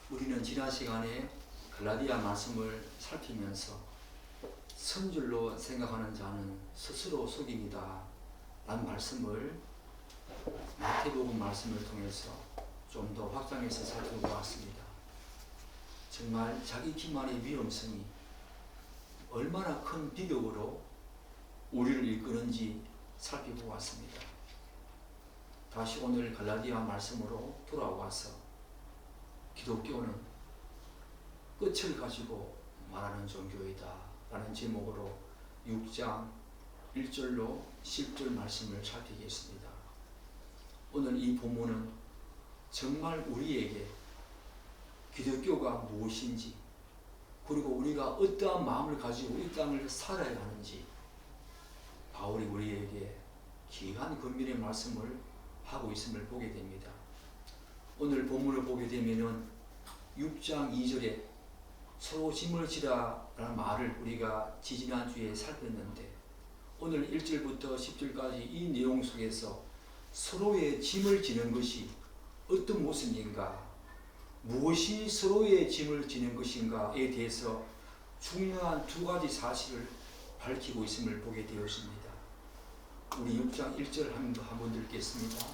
우리는 지난 시간에 갈라디아 말씀을 살피면서 선줄로 생각하는 자는 스스로 속입니다 라는 말씀을 마태복음 말씀을 통해서 좀 더 확장해서 살펴보았습니다. 정말 자기 기만의 위험성이 얼마나 큰 비극으로 우리를 이끄는지 살펴보았습니다. 다시 오늘 갈라디아 말씀으로 돌아와서 기독교는 끝을 가지고 말하는 종교이다 라는 제목으로 6장 1절로 10절 말씀을 살피겠습니다. 오늘 이 본문은 정말 우리에게 기독교가 무엇인지, 그리고 우리가 어떠한 마음을 가지고 이 땅을 살아야 하는지 바울이 우리에게 귀한 권면의 말씀을 하고 있음을 보게 됩니다. 오늘 본문을 보게 되면은 6장 2절에 서로 짐을 지라 라는 말을 우리가 지지난주에 살폈는데, 오늘 1절부터 10절까지 이 내용 속에서 서로의 짐을 지는 것이 어떤 모습인가, 무엇이 서로의 짐을 지는 것인가에 대해서 중요한 두 가지 사실을 밝히고 있음을 보게 되었습니다. 우리 6장 1절 한번 읽겠습니다.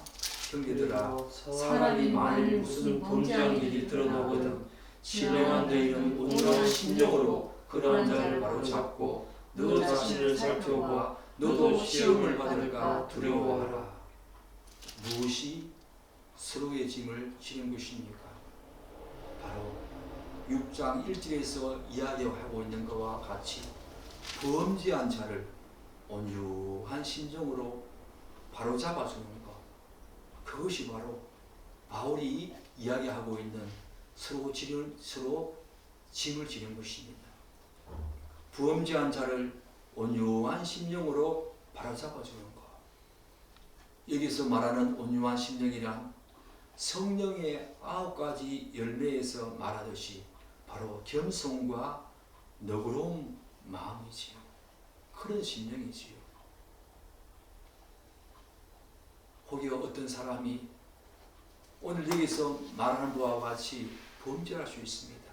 형제들아, 사람이 만일 무슨 범죄한 일이 드러나거든 신령한 너희는 온전한 심령으로 그러한 자를 바로잡고 너 자신을 살펴봐 너도 시험을 받을까 두려워하라. 무엇이 서로의 짐을 지는 것입니까? 바로 6장 1절에서 이야기하고 있는 것과 같이 범죄한 자를 온유한 심정으로 바로잡아주는 것, 그것이 바로 바울이 이야기하고 있는 서로 짐을 지는 것입니다. 범죄한 자를 온유한 심령으로 바로잡아주는 것. 여기서 말하는 온유한 심령이란 성령의 9가지 열매에서 말하듯이 바로 겸손과 너그러운 마음이지요. 그런 심령이지요. 혹여 어떤 사람이 오늘 여기서 말하는 바와 같이 범죄할 수 있습니다.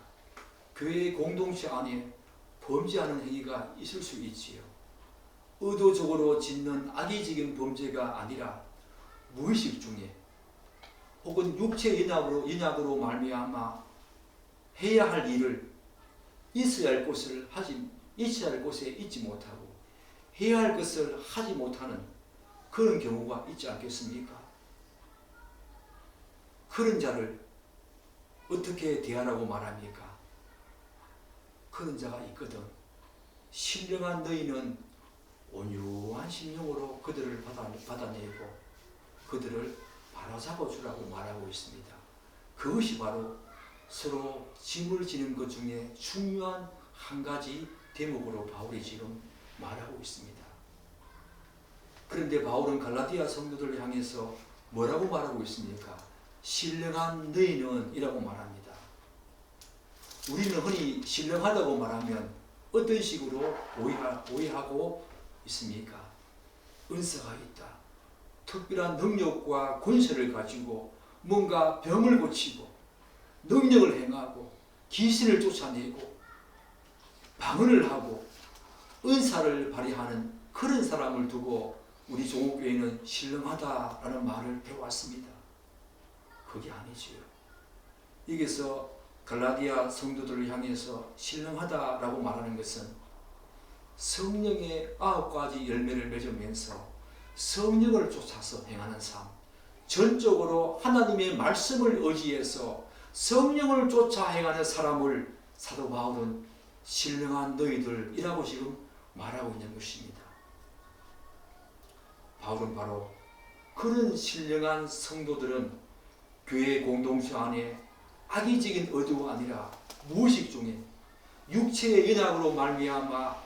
교회 공동체 안에 범죄하는 행위가 있을 수 있지요. 의도적으로 짓는 악의적인 범죄가 아니라 무의식 중에 혹은 육체 연약으로 말미암아 해야 할 일을 있어야 할 곳에 있지 못하고 해야 할 것을 하지 못하는 그런 경우가 있지 않겠습니까? 그런 자를 어떻게 대하라고 말합니까? 그런 자가 있거든. 신령한 너희는 온유한 심령으로 그들을 받아내고 그들을 바로잡아 주라고 말하고 있습니다. 그것이 바로 서로 짐을 지는 것 중에 중요한 한 가지 대목으로 바울이 지금 말하고 있습니다. 그런데 바울은 갈라디아 성도들을 향해서 뭐라고 말하고 있습니까? 신령한 너희는 이라고 말합니다. 우리는 흔히 신령하다고 말하면 어떤 식으로 오해하고 있습니까? 은사가 있다, 특별한 능력과 권세를 가지고 뭔가 병을 고치고 능력을 행하고 귀신을 쫓아내고 방언을 하고 은사를 발휘하는 그런 사람을 두고 우리 종옥교회는 신령하다라는 말을 배워왔습니다. 그게 아니지요. 여기서 갈라디아 성도들을 향해서 신령하다라고 말하는 것은 성령의 9가지 열매를 맺으면서 성령을 쫓아서 행하는 삶, 전적으로 하나님의 말씀을 의지해서 성령을 쫓아 행하는 사람을 사도 바울은 신령한 너희들이라고 지금 말하고 있는 것입니다. 바울은 바로 그런 신령한 성도들은 교회 공동체 안에 악의적인 의도가 아니라 무의식 중에 육체의 연약으로 말미암아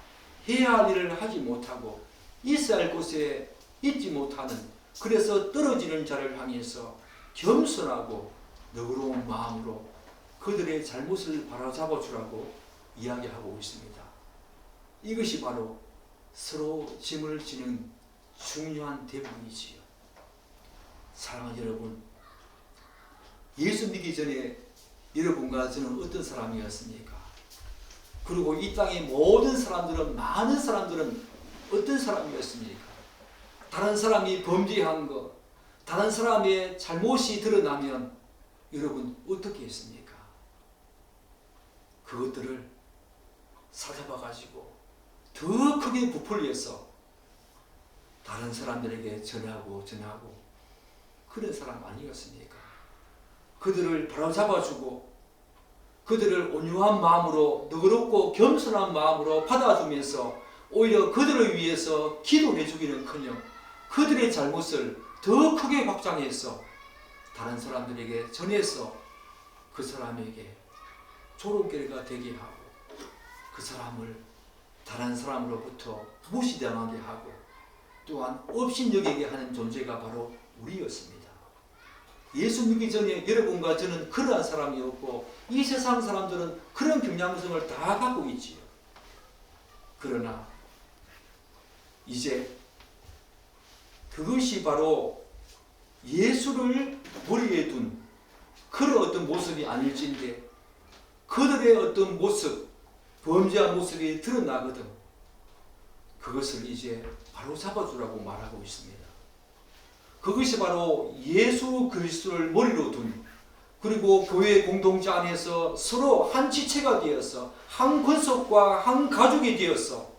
해야 할 일을 하지 못하고 있어야 할 곳에 있지 못하는, 그래서 떨어지는 자를 향해서 겸손하고 너그러운 마음으로 그들의 잘못을 바로잡아 주라고 이야기하고 있습니다. 이것이 바로 서로 짐을 지는 중요한 대목이지요. 사랑하는 여러분, 예수 믿기 전에 여러분과 저는 어떤 사람이었습니까? 그리고 이 땅의 모든 사람들은, 많은 사람들은 어떤 사람이었습니까? 다른 사람이 범죄한 것, 다른 사람의 잘못이 드러나면 여러분 어떻게 했습니까? 그것들을 찾아봐가지고 더 크게 부풀려서 다른 사람들에게 전하고 그런 사람 아니었습니까? 그들을 바로잡아주고 그들을 온유한 마음으로, 너그럽고 겸손한 마음으로 받아주면서 오히려 그들을 위해서 기도해 주기는커녕 그들의 잘못을 더 크게 확장해서 다른 사람들에게 전해서 그 사람에게 조롱거리가 되게 하고 그 사람을 다른 사람으로부터 무시당하게 하고 또한 업신여기게 하는 존재가 바로 우리였습니다. 예수 믿기 전에 여러분과 저는 그러한 사람이었고 이 세상 사람들은 그런 경향성을 다 갖고 있지요. 그러나 이제 그것이 바로 예수를 머리에 둔 그런 어떤 모습이 아닐진데 그들의 어떤 모습, 범죄한 모습이 드러나거든 그것을 이제 바로 잡아주라고 말하고 있습니다. 그것이 바로 예수 그리스도를 머리로 둔 그리고 교회 공동체 안에서 서로 한 지체가 되어서 한 권속과 한 가족이 되어서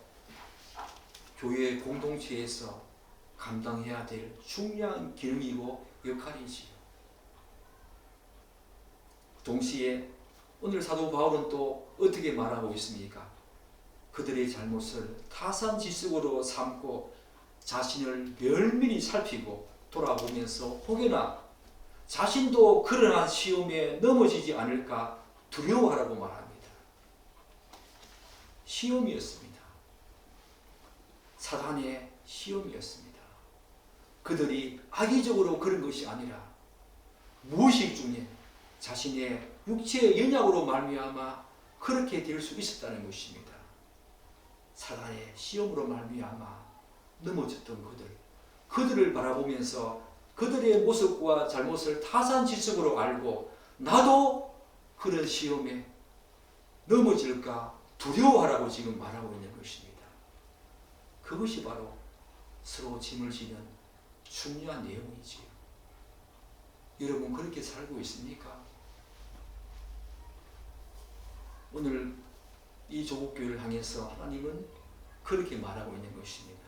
교회 공동체에서 감당해야 될 중요한 기능이고 역할이지요. 동시에 오늘 사도 바울은 또 어떻게 말하고 있습니까? 그들의 잘못을 타산지석으로 삼고 자신을 면밀히 살피고 돌아보면서 혹여나 자신도 그러한 시험에 넘어지지 않을까 두려워하라고 말합니다. 시험이었습니다. 사단의 시험이었습니다. 그들이 악의적으로 그런 것이 아니라 무의식 중에 자신의 육체의 연약으로 말미암아 그렇게 될 수 있었다는 것입니다. 사단의 시험으로 말미암아 넘어졌던 그들을 바라보면서 그들의 모습과 잘못을 타산지석으로 알고 나도 그런 시험에 넘어질까 두려워하라고 지금 말하고 있는 것입니다. 그것이 바로 서로 짐을 지는 중요한 내용이지요. 여러분 그렇게 살고 있습니까? 오늘 이 조국교회를 향해서 하나님은 그렇게 말하고 있는 것입니다.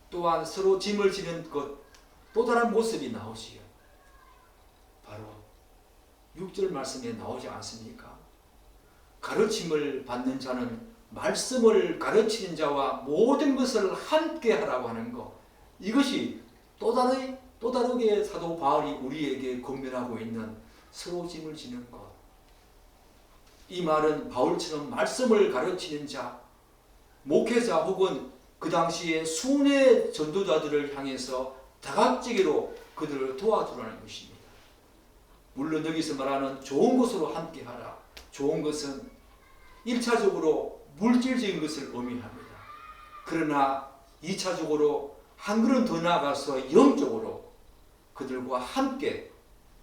또한 서로 짐을 지는 것, 또 다른 모습이 나오지요. 바로 6절 말씀에 나오지 않습니까? 가르침을 받는 자는 말씀을 가르치는 자와 모든 것을 함께 하라고 하는 것. 이것이 또 다르게 사도 바울이 우리에게 권면하고 있는 서로 짐을 지는 것. 이 말은 바울처럼 말씀을 가르치는 자, 목회자 혹은 그 당시에 순회 전도자들을 향해서 다각지기로 그들을 도와주라는 것입니다. 물론 여기서 말하는 좋은 것으로 함께하라. 좋은 것은 1차적으로 물질적인 것을 의미합니다. 그러나 2차적으로 한 걸음 더 나아가서 영적으로 그들과 함께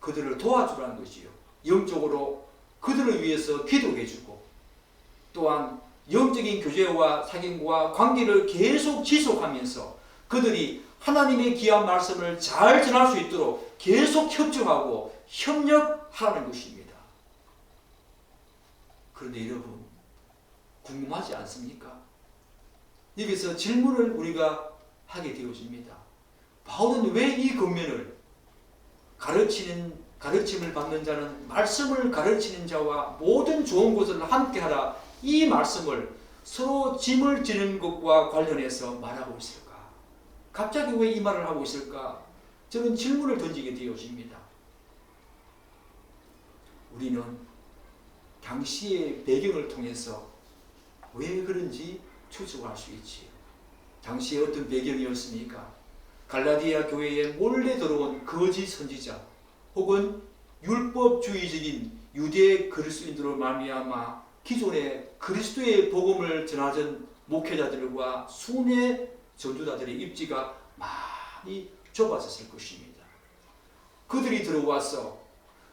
그들을 도와주라는 것이요. 영적으로 그들을 위해서 기도해주고 또한 영적인 교제와 사귐과 관계를 계속 지속하면서 그들이 하나님의 귀한 말씀을 잘 전할 수 있도록 계속 협조하고 협력하라는 것입니다. 그런데 여러분 궁금하지 않습니까? 여기서 질문을 우리가 하게 되어집니다. 바울은 왜 이 권면을 가르침을 받는 자는 말씀을 가르치는 자와 모든 좋은 것을 함께하라 이 말씀을 서로 짐을 지는 것과 관련해서 말하고 있을까? 갑자기 왜 이 말을 하고 있을까? 저는 질문을 던지게 되어집니다. 우리는 당시의 배경을 통해서 왜 그런지 추측할 수 있지요. 당시에 어떤 배경이었습니까? 갈라디아 교회에 몰래 들어온 거짓 선지자 혹은 율법주의적인 유대 그리스도인들로 말미암아 기존의 그리스도의 복음을 전하던 목회자들과 순회 전도자들의 입지가 많이 좁아졌을 것입니다. 그들이 들어와서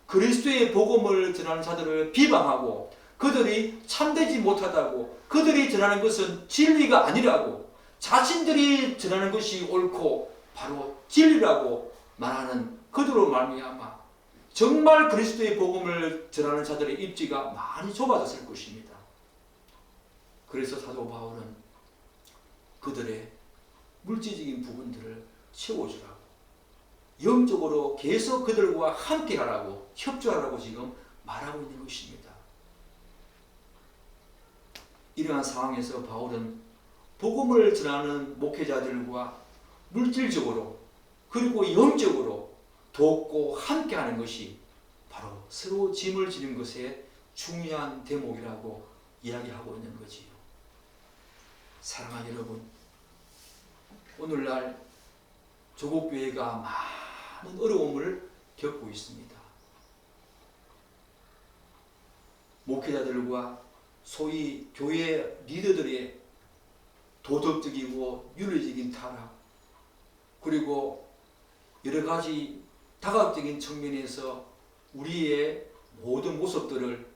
그리스도의 복음을 전하는 자들을 비방하고 그들이 참되지 못하다고, 그들이 전하는 것은 진리가 아니라고, 자신들이 전하는 것이 옳고 바로 진리라고 말하는 그들로 말미암아 정말 그리스도의 복음을 전하는 자들의 입지가 많이 좁아졌을 것입니다. 그래서 사도 바울은 그들의 물질적인 부분들을 채워주라고, 영적으로 계속 그들과 함께하라고, 협조하라고 지금 말하고 있는 것입니다. 이러한 상황에서 바울은 복음을 전하는 목회자들과 물질적으로 그리고 영적으로 돕고 함께하는 것이 바로 서로 짐을 지는 것의 중요한 대목이라고 이야기하고 있는 거지요. 사랑하는 여러분, 오늘날 조국교회가 많은 어려움을 겪고 있습니다. 목회자들과 소위 교회 리더들의 도덕적이고 윤리적인 타락, 그리고 여러 가지 다각적인 측면에서 우리의 모든 모습들을,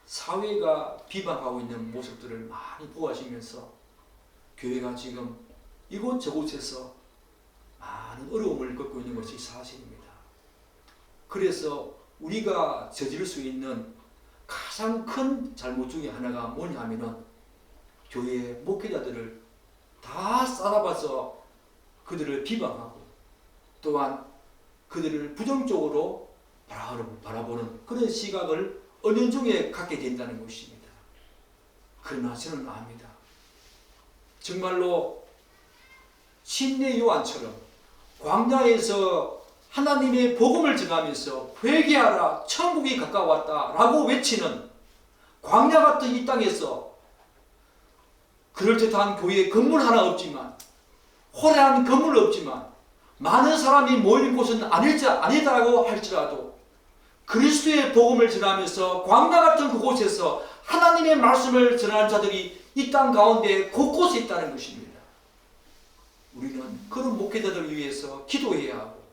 사회가 비방하고 있는 모습들을 많이 보아지면서 교회가 지금 이곳저곳에서 많은 어려움을 겪고 있는 것이 사실입니다. 그래서 우리가 저지를 수 있는 가장 큰 잘못 중에 하나가 뭐냐 하면은 교회 목회자들을 다 싸잡아서 그들을 비방하고 또한 그들을 부정적으로 바라보는 그런 시각을 은연중에 갖게 된다는 것입니다. 그러나 저는 압니다. 정말로 신의 요한처럼 광야에서 하나님의 복음을 전하면서 회개하라 천국이 가까웠다 라고 외치는 광야 같은 이 땅에서 그럴듯한 교회 건물 하나 없지만, 화려한 건물 없지만, 많은 사람이 모이는 곳은 아니다라고 할지라도 그리스도의 복음을 전하면서 광야 같은 그곳에서 하나님의 말씀을 전하는 자들이 이 땅 가운데 곳곳에 있다는 것입니다. 우리는 그런 목회자들을 위해서 기도해야 하고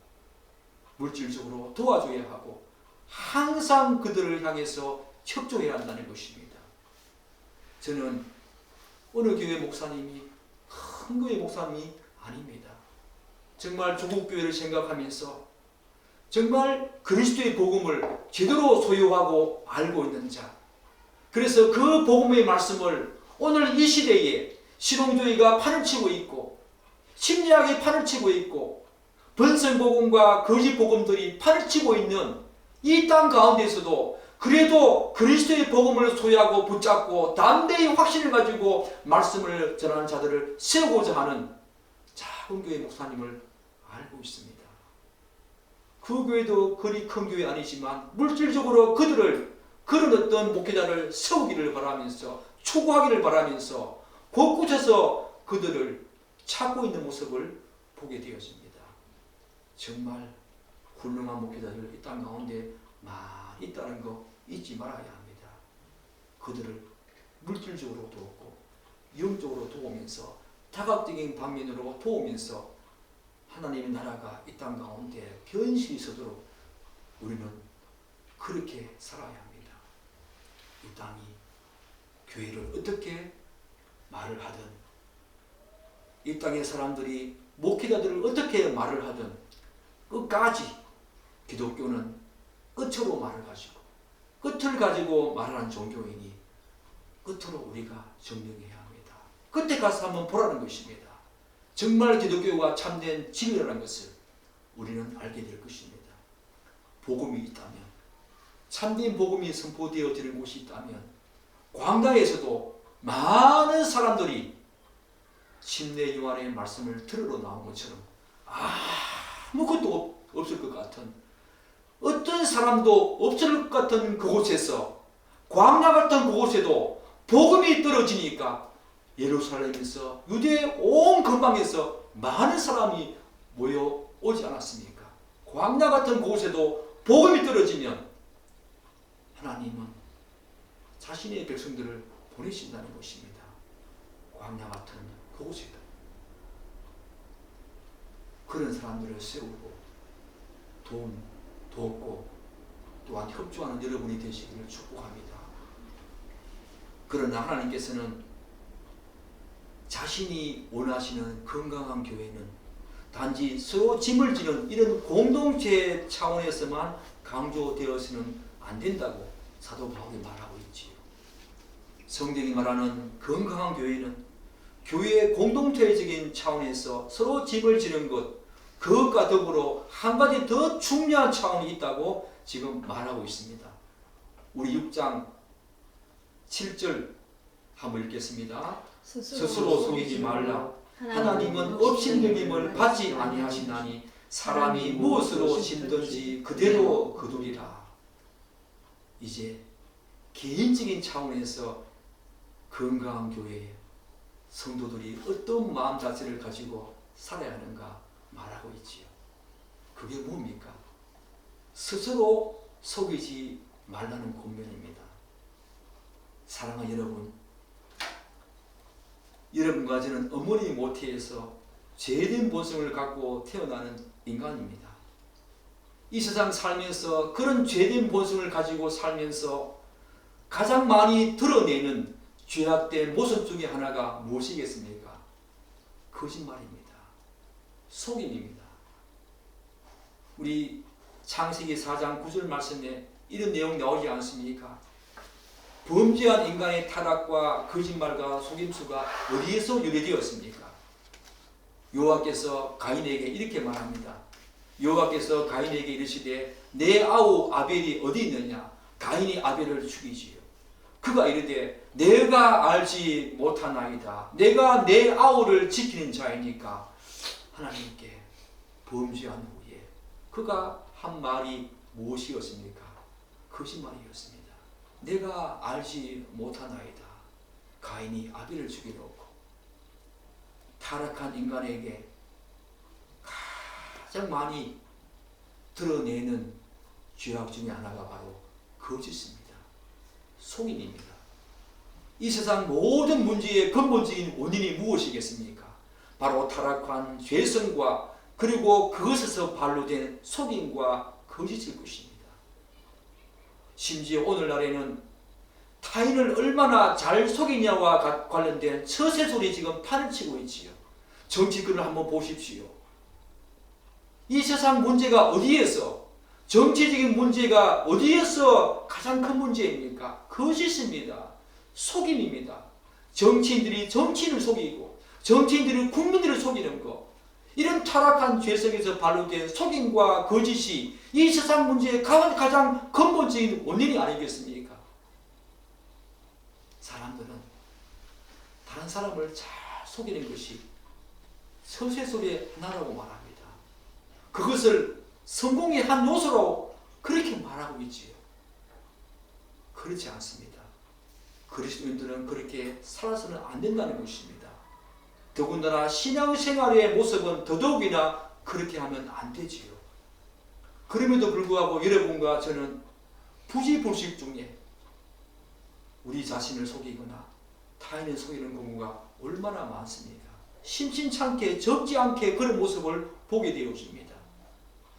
물질적으로 도와줘야 하고 항상 그들을 향해서 협조해야 한다는 것입니다. 저는 어느 교회 목사님이 큰 교회 목사님이 아닙니다. 정말 조국교회를 생각하면서 정말 그리스도의 복음을 제대로 소유하고 알고 있는 자, 그래서 그 복음의 말씀을 오늘 이 시대에 신흥주의가 판을 치고 있고 심리학이 판을 치고 있고 번성복음과 거짓복음들이 판을 치고 있는 이 땅 가운데에서도 그래도 그리스도의 복음을 소유하고 붙잡고 담대히 확신을 가지고 말씀을 전하는 자들을 세우고자 하는 작은 교회 목사님을 알고 있습니다. 그 교회도 그리 큰 교회 아니지만 물질적으로 그들을, 그런 어떤 목회자를 세우기를 바라면서 추구하기를 바라면서 곳곳에서 그들을 찾고 있는 모습을 보게 되었습니다. 정말 훌륭한 목회자들 이 땅 가운데 많이 있다는 거 잊지 말아야 합니다. 그들을 물질적으로 도우고 영적으로 도우면서 다각적인 방면으로 도우면서 하나님의 나라가 이 땅 가운데 견실히 서도록 우리는 그렇게 살아야 합니다. 이 땅이 교회를 어떻게 말을 하든, 이 땅의 사람들이 목회자들을 어떻게 말을 하든 끝까지 기독교는 끝으로 말을 가지고 끝을 가지고 말하는 종교이니 끝으로 우리가 증명해야 합니다. 끝에 가서 한번 보라는 것입니다. 정말 기독교가 참된 진리라는 것을 우리는 알게 될 것입니다. 복음이 있다면, 참된 복음이 선포되어지는 곳이 있다면 광야에서도 많은 사람들이 침례 요한의 말씀을 들으러 나온 것처럼 아무것도 없을 것 같은, 어떤 사람도 없을 것 같은 그곳에서, 광야 같은 그곳에도 복음이 떨어지니까 예루살렘에서 유대 온 근방에서 많은 사람이 모여오지 않았습니까? 광야 같은 곳에도 복음이 떨어지면 하나님은 자신의 백성들을 보내신다는 것입니다. 광야 같은 그곳에도 그런 사람들을 세우고 돕고 또한 협조하는 여러분이 되시기를 축복합니다. 그러나 하나님께서는 자신이 원하시는 건강한 교회는 단지 서로 짐을 지는 이런 공동체 차원에서만 강조되어서는 안 된다고 사도 바울이 말하고 있지요. 성경이 말하는 건강한 교회는 교회의 공동체적인 차원에서 서로 짐을 지는 것, 그것과 더불어 한 가지 더 중요한 차원이 있다고 지금 말하고 있습니다. 우리 6장 7절 한번 읽겠습니다. 스스로 속이지 말라. 하나님은 업신여김을 받지 아니하시나니 사람이 무엇으로 심든지 그대로 거두리라. 이제 개인적인 차원에서 건강한 교회에 성도들이 어떤 마음 자세를 가지고 살아야 하는가 말하고 있지요. 그게 뭡니까? 스스로 속이지 말라는 권면입니다. 사랑하는 여러분, 여러분과 저는 어머니 모태에서 죄된 본성을 갖고 태어나는 인간입니다. 이 세상 살면서 그런 죄된 본성을 가지고 살면서 가장 많이 드러내는 죄악된 모습 중에 하나가 무엇이겠습니까? 거짓말입니다. 속임입니다. 우리 창세기 4장 9절 말씀에 이런 내용 나오지 않습니까? 범죄한 인간의 타락과 거짓말과 속임수가 어디에서 유래되었습니까? 여호와께서 가인에게 이렇게 말합니다. 여호와께서 가인에게 이르시되 내 아우 아벨이 어디 있느냐? 가인이 아벨을 죽이지요. 그가 이르되 내가 알지 못하나이다. 내가 내 아우를 지키는 자이니까. 하나님께 범죄한 후에 그가 한 말이 무엇이었습니까? 거짓말이었습니다. 내가 알지 못하나이다. 가인이 아벨을 죽여놓고 타락한 인간에게 가장 많이 드러내는 죄악 중에 하나가 바로 거짓입니다. 속임입니다. 이 세상 모든 문제의 근본적인 원인이 무엇이겠습니까? 바로 타락한 죄성과 그리고 그것에서 발로된 속임과 거짓일 것입니다. 심지어 오늘날에는 타인을 얼마나 잘 속이냐와 관련된 처세술이 지금 판을 치고 있지요. 정치권을 한번 보십시오. 이 세상 문제가 어디에서, 정치적인 문제가 어디에서 가장 큰 문제입니까? 거짓입니다. 속임입니다. 정치인들이 정치인을 속이고 정치인들이 국민들을 속이는 것, 이런 타락한 죄성에서 발로된 속임과 거짓이 이 세상 문제의 가장 근본적인 원인이 아니겠습니까? 사람들은 다른 사람을 잘 속이는 것이 서세술의 하나라고 말합니다. 그것을 성공의 한 요소로 그렇게 말하고 있지요. 그렇지 않습니다. 그리스도인들은 그렇게 살아서는 안 된다는 것입니다. 더군다나 신앙생활의 모습은 더더욱이나 그렇게 하면 안 되지요. 그럼에도 불구하고 여러분과 저는 부지불식 중에 우리 자신을 속이거나 타인을 속이는 경우가 얼마나 많습니까? 심심찮게 적지 않게 그런 모습을 보게 되어집니다.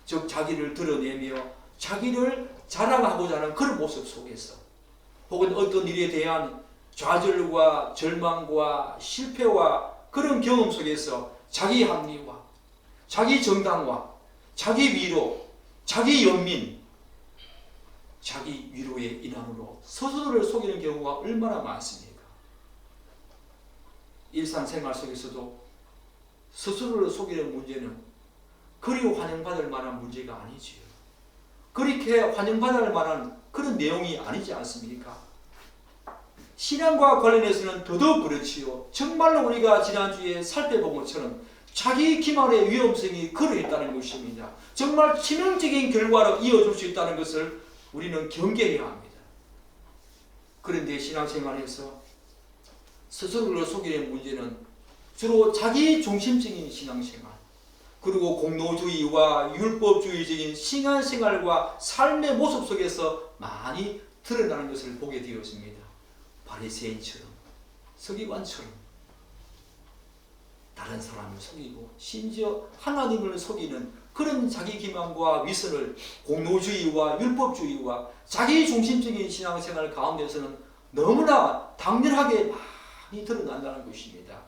즉 자기를 드러내며 자기를 자랑하고자 하는 그런 모습 속에서 혹은 어떤 일에 대한 좌절과 절망과 실패와 그런 경험 속에서 자기 합리화, 자기 정당화, 자기 위로, 자기 연민, 자기 위로의 일환으로 스스로를 속이는 경우가 얼마나 많습니까? 일상생활 속에서도 스스로를 속이는 문제는 그리 환영받을 만한 문제가 아니지요. 그렇게 환영받을 만한 그런 내용이 아니지 않습니까? 신앙과 관련해서는 더더욱 그렇지요. 정말로 우리가 지난주에 살펴본 것처럼 자기 기만의 위험성이 그러했다는 것입니다. 정말 치명적인 결과로 이어질 수 있다는 것을 우리는 경계해야 합니다. 그런데 신앙생활에서 스스로를 속이는 문제는 주로 자기 중심적인 신앙생활, 그리고 공로주의와 율법주의적인 신앙생활과 삶의 모습 속에서 많이 드러나는 것을 보게 되었습니다. 바리새인처럼, 서기관처럼 다른 사람을 속이고 심지어 하나님을 속이는 그런 자기 기만과 위선을 공로주의와 율법주의와 자기 중심적인 신앙생활 가운데서는 너무나 당연하게 많이 드러난다는 것입니다.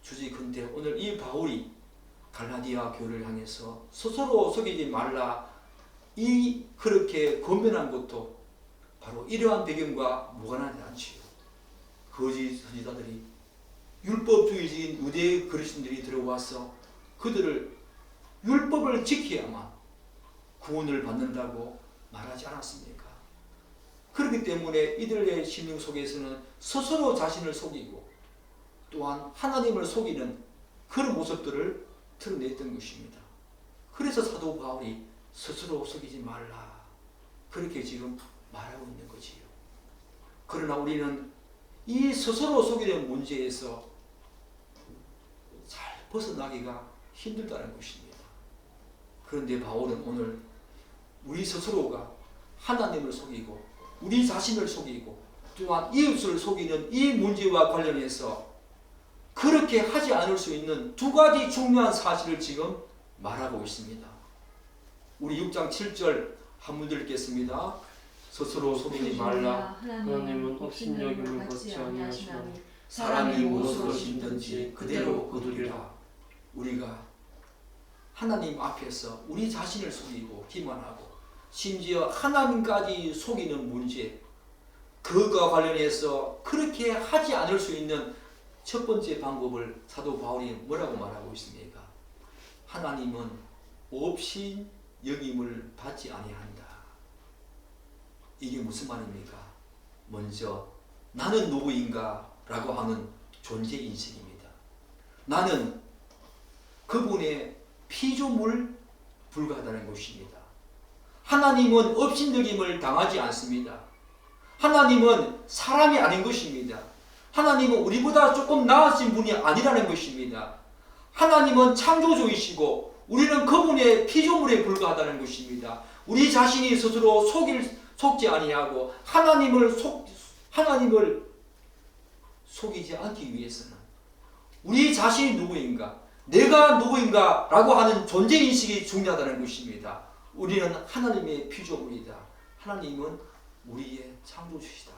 주지컨대 오늘 이 바울이 갈라디아 교회를 향해서 스스로 속이지 말라 이 그렇게 권면한 것도 바로 이러한 배경과 무관하지 않지요. 거짓 선지자들이 율법주의적인 유대 그리스도인들이 들어와서 그들을 율법을 지켜야만 구원을 받는다고 말하지 않았습니까? 그렇기 때문에 이들의 심령 속에서는 스스로 자신을 속이고 또한 하나님을 속이는 그런 모습들을 드러냈던 것입니다. 그래서 사도 바울이 스스로 속이지 말라 그렇게 지금 말하고 있는 거지요. 그러나 우리는 이 스스로 속이는 문제에서 잘 벗어나기가 힘들다는 것입니다. 그런데 바울은 오늘 우리 스스로가 하나님을 속이고 우리 자신을 속이고 또한 이웃을 속이는 이 문제와 관련해서 그렇게 하지 않을 수 있는 두 가지 중요한 사실을 지금 말하고 있습니다. 우리 6장 7절 한번 읽겠습니다. 스스로 속이지 말라. 하나님은 업신여김을 받지 아니하시나니 사람이 무엇으로 심든지 그대로 거두리라. 우리가 하나님 앞에서 우리 자신을 속이고 기만하고 심지어 하나님까지 속이는 문제, 그것과 관련해서 그렇게 하지 않을 수 있는 첫 번째 방법을 사도 바울이 뭐라고 말하고 있습니까? 하나님은 없이 여김을 받지 아니한다. 이게 무슨 말입니까? 먼저 나는 누구인가 라고 하는 존재인식입니다. 나는 그분의 피조물 불과하다는 것입니다. 하나님은 업신여김을 당하지 않습니다. 하나님은 사람이 아닌 것입니다. 하나님은 우리보다 조금 나아진 분이 아니라는 것입니다. 하나님은 창조주이시고 우리는 그분의 피조물에 불과하다는 것입니다. 우리 자신이 스스로 속지 아니하고 하나님을 속이지 않기 위해서는 우리 자신이 누구인가, 내가 누구인가 라고 하는 존재인식이 중요하다는 것입니다. 우리는 하나님의 피조물이다. 하나님은 우리의 창조주시다.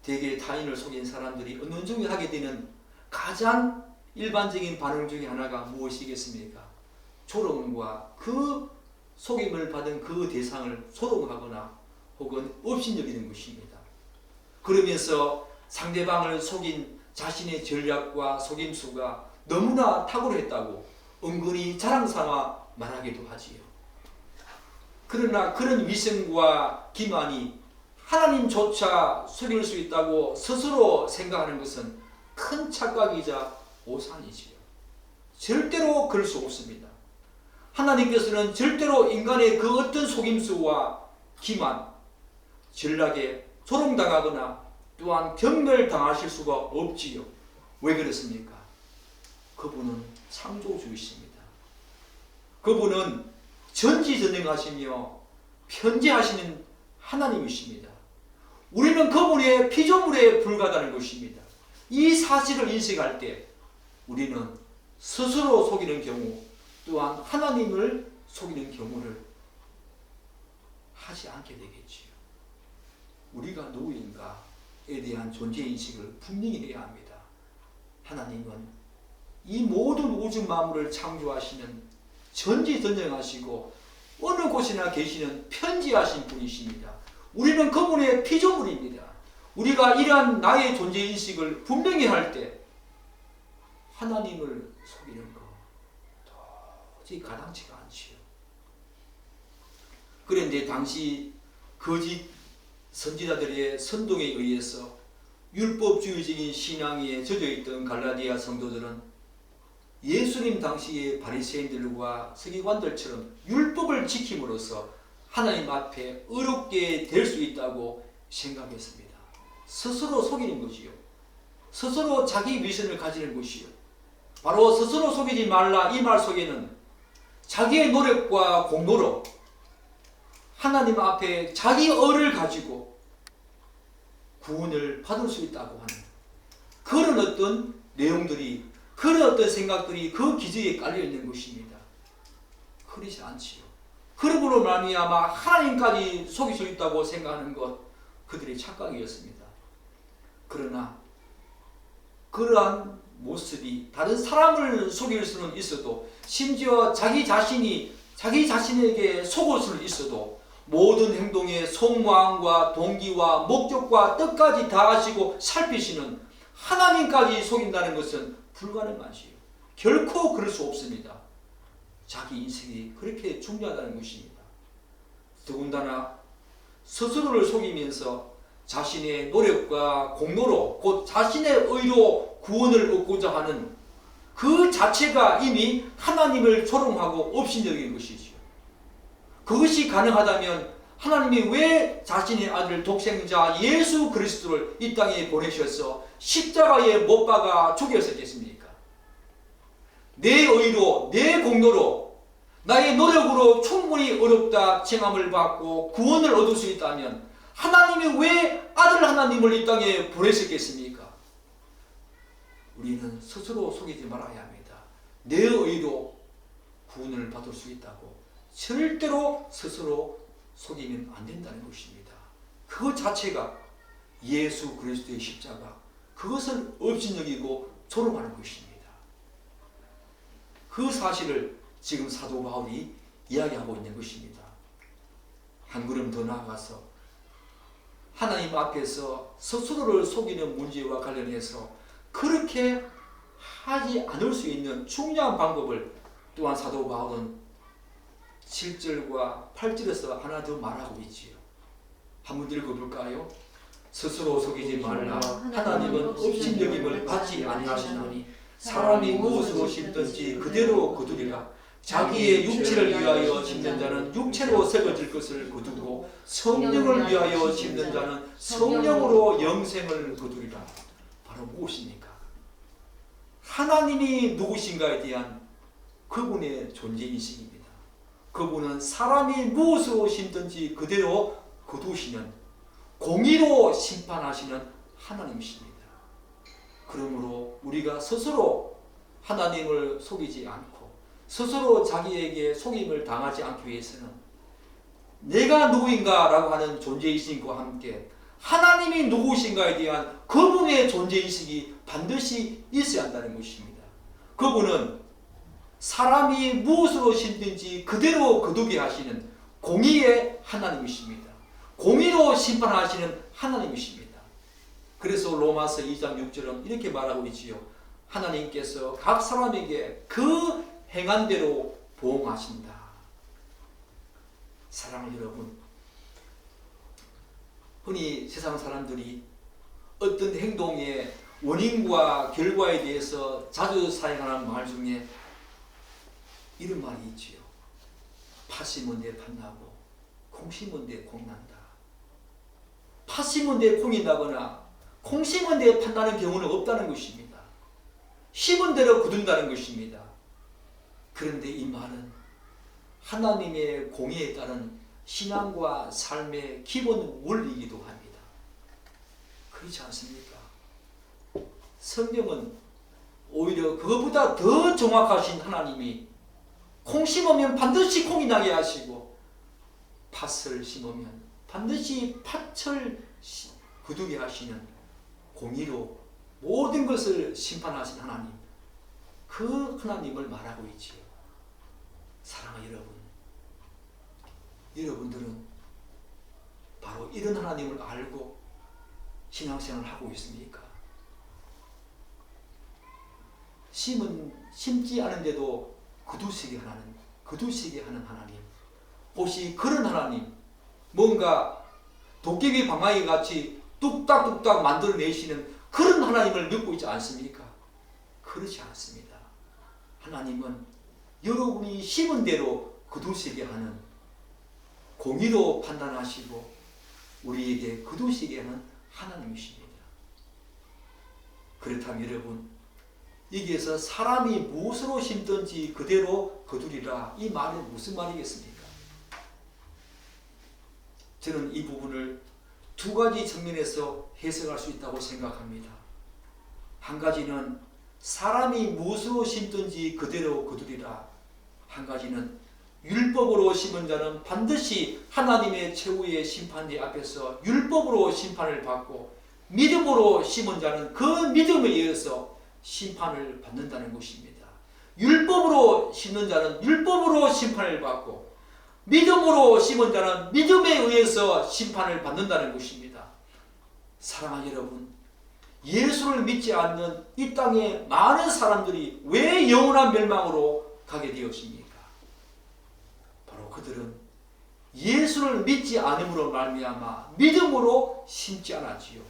대개 타인을 속인 사람들이 어느 중에 하게 되는 가장 일반적인 반응 중에 하나가 무엇이겠습니까? 조롱과 그 속임을 받은 그 대상을 조롱하거나 혹은 업신여기는 것입니다. 그러면서 상대방을 속인 자신의 전략과 속임수가 너무나 탁월했다고 은근히 자랑삼아 말하기도 하지요. 그러나 그런 위선과 기만이 하나님조차 속일 수 있다고 스스로 생각하는 것은 큰 착각이자 오산이지요. 절대로 그럴 수 없습니다. 하나님께서는 절대로 인간의 그 어떤 속임수와 기만, 전략에 조롱당하거나 또한 경멸당하실 수가 없지요. 왜 그렇습니까? 그분은 창조주이십니다. 그분은 전지전능하시며 편재하시는 하나님이십니다. 우리는 그분의 피조물에 불과하다는 것입니다. 이 사실을 인식할 때 우리는 스스로 속이는 경우 또한 하나님을 속이는 경우를 하지 않게 되겠지요. 우리가 누구인가에 대한 존재인식을 분명히 해야 합니다. 하나님은 이 모든 우주 만물을 창조하시는 전지전능하시고 어느 곳이나 계시는 편지하신 분이십니다. 우리는 그분의 피조물입니다. 우리가 이러한 나의 존재인식을 분명히 할 때 하나님을 속이는 거 도저히 가당치가 않지요. 그런데 당시 거짓 선지자들의 선동에 의해서 율법주의적인 신앙에 젖어있던 갈라디아 성도들은 예수님 당시의 바리새인들과 서기관들처럼 율법을 지킴으로써 하나님 앞에 의롭게 될 수 있다고 생각했습니다. 스스로 속이는 것이요. 스스로 자기 위선을 가지는 것이요. 바로 스스로 속이지 말라 이 말 속에는 자기의 노력과 공로로 하나님 앞에 자기 의를 가지고 구원을 받을 수 있다고 하는 그런 어떤 내용들이, 그런 어떤 생각들이 그 기저에 깔려 있는 것입니다. 그렇지 않지요. 그러므로 말미암아 하나님까지 속일 수 있다고 생각하는 것, 그들의 착각이었습니다. 그러나 그러한 모습이 다른 사람을 속일 수는 있어도, 심지어 자기 자신에게 속을 수는 있어도, 모든 행동의 속마음과 동기와 목적과 뜻까지 다 아시고 살피시는 하나님까지 속인다는 것은 불가능하지요. 결코 그럴 수 없습니다. 자기 인생이 그렇게 중요하다는 것입니다. 더군다나 스스로를 속이면서 자신의 노력과 공로로, 곧 자신의 의로 구원을 얻고자 하는 그 자체가 이미 하나님을 조롱하고 업신여기는 것이지요. 그것이 가능하다면 하나님이 왜 자신의 아들 독생자 예수 그리스도를 이 땅에 보내셔서 십자가에 못 박아 죽였었겠습니까? 내 의로, 내 공로로, 나의 노력으로 충분히 어렵다 칭함을 받고 구원을 얻을 수 있다면 하나님이 왜 아들 하나님을 이 땅에 보내셨겠습니까? 우리는 스스로 속이지 말아야 합니다. 내 의로 구원을 받을 수 있다고 절대로 스스로 속이면 안 된다는 것입니다. 그 자체가 예수 그리스도의 십자가, 그것을 업신여기고 조롱하는 것입니다. 그 사실을 지금 사도 바울이 이야기하고 있는 것입니다. 한 걸음 더 나아가서 하나님 앞에서 스스로를 속이는 문제와 관련해서 그렇게 하지 않을 수 있는 중요한 방법을 또한 사도 바울은 7절과 8절에서 하나 더 말하고 있지요. 한번 읽어볼까요? 스스로 속이지 말라. 하나님은 업신여김을 받지 아니하시나니 사람이 무엇으로 심든지 그대로 거두리라. 자기의 육체를 위하여 심는 자는 육체로 썩어질 것을 거두고 성령을 위하여 심는 자는 성령으로 영생을 거두리라. 바로 무엇입니까? 하나님이 누구신가에 대한 그분의 존재인식입니다. 그분은 사람이 무엇으로 심든지 그대로 거두시는, 공의로 심판하시는 하나님이십니다. 그러므로 우리가 스스로 하나님을 속이지 않고 스스로 자기에게 속임을 당하지 않기 위해서는 내가 누구인가 라고 하는 존재의식과 함께 하나님이 누구신가에 대한 그분의 존재의식이 반드시 있어야 한다는 것입니다. 그분은 사람이 무엇으로 심든지 그대로 거두게 하시는 공의의 하나님이십니다. 공의로 심판하시는 하나님이십니다. 그래서 로마서 2장 6절은 이렇게 말하고 있지요. 하나님께서 각 사람에게 그 행한 대로 보응하신다. 사랑하는 여러분, 흔히 세상 사람들이 어떤 행동의 원인과 결과에 대해서 자주 사용하는 말 중에 이런 말이 있지요. 팥 심은 데 팥나고 콩 심은 데 콩 난다. 팥 심은 데 콩이 나거나 콩 심은 데 팥 나는 경우는 없다는 것입니다. 심은 대로 거둔다는 것입니다. 그런데 이 말은 하나님의 공의에 따른 신앙과 삶의 기본 원리이기도 합니다. 그렇지 않습니까? 성경은 오히려 그것보다 더 정확하신 하나님이 콩 심으면 반드시 콩이 나게 하시고 팥을 심으면 반드시 팥을 거두게 하시는 공의로 모든 것을 심판하신 하나님, 그 하나님을 말하고 있지요. 사랑하는 여러분, 여러분들은 바로 이런 하나님을 알고 신앙생활을 하고 있습니까? 심지 않은데도 거두시게 하는 하나님, 혹시 그런 하나님, 뭔가 도깨비 방망이 같이 뚝딱뚝딱 만들어내시는 그런 하나님을 믿고 있지 않습니까? 그렇지 않습니다. 하나님은 여러분이 심은 대로 거두시게 하는, 공의로 판단하시고 우리에게 거두시게 하는 하나님이십니다. 그렇다면 여러분, 여기에서 사람이 무엇으로 심든지 그대로 거두리라, 이 말은 무슨 말이겠습니까? 저는 이 부분을 두 가지 측면에서 해석할 수 있다고 생각합니다. 한 가지는 사람이 무엇으로 심든지 그대로 거두리라, 한 가지는 율법으로 심은 자는 반드시 하나님의 최후의 심판대 앞에서 율법으로 심판을 받고, 믿음으로 심은 자는 그 믿음에 의해서 심판을 받는다는 것입니다. 율법으로 심는 자는 율법으로 심판을 받고, 믿음으로 심은 자는 믿음에 의해서 심판을 받는다는 것입니다. 사랑하는 여러분, 예수를 믿지 않는 이 땅의 많은 사람들이 왜 영원한 멸망으로 가게 되었습니까? 바로 그들은 예수를 믿지 않음으로 말미암아 믿음으로 심지 않았지요.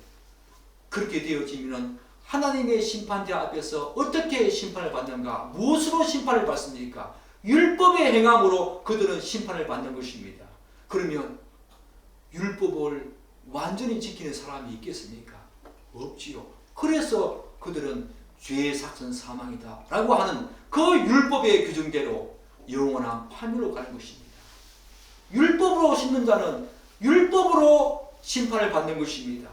그렇게 되어지면 하나님의 심판대 앞에서 어떻게 심판을 받는가? 무엇으로 심판을 받습니까? 율법의 행함으로 그들은 심판을 받는 것입니다. 그러면 율법을 완전히 지키는 사람이 있겠습니까? 없지요. 그래서 그들은 죄의 삭선 사망이다 라고 하는 그 율법의 규정대로 영원한 파멸로 가는 것입니다. 율법으로 심는 자는 율법으로 심판을 받는 것입니다.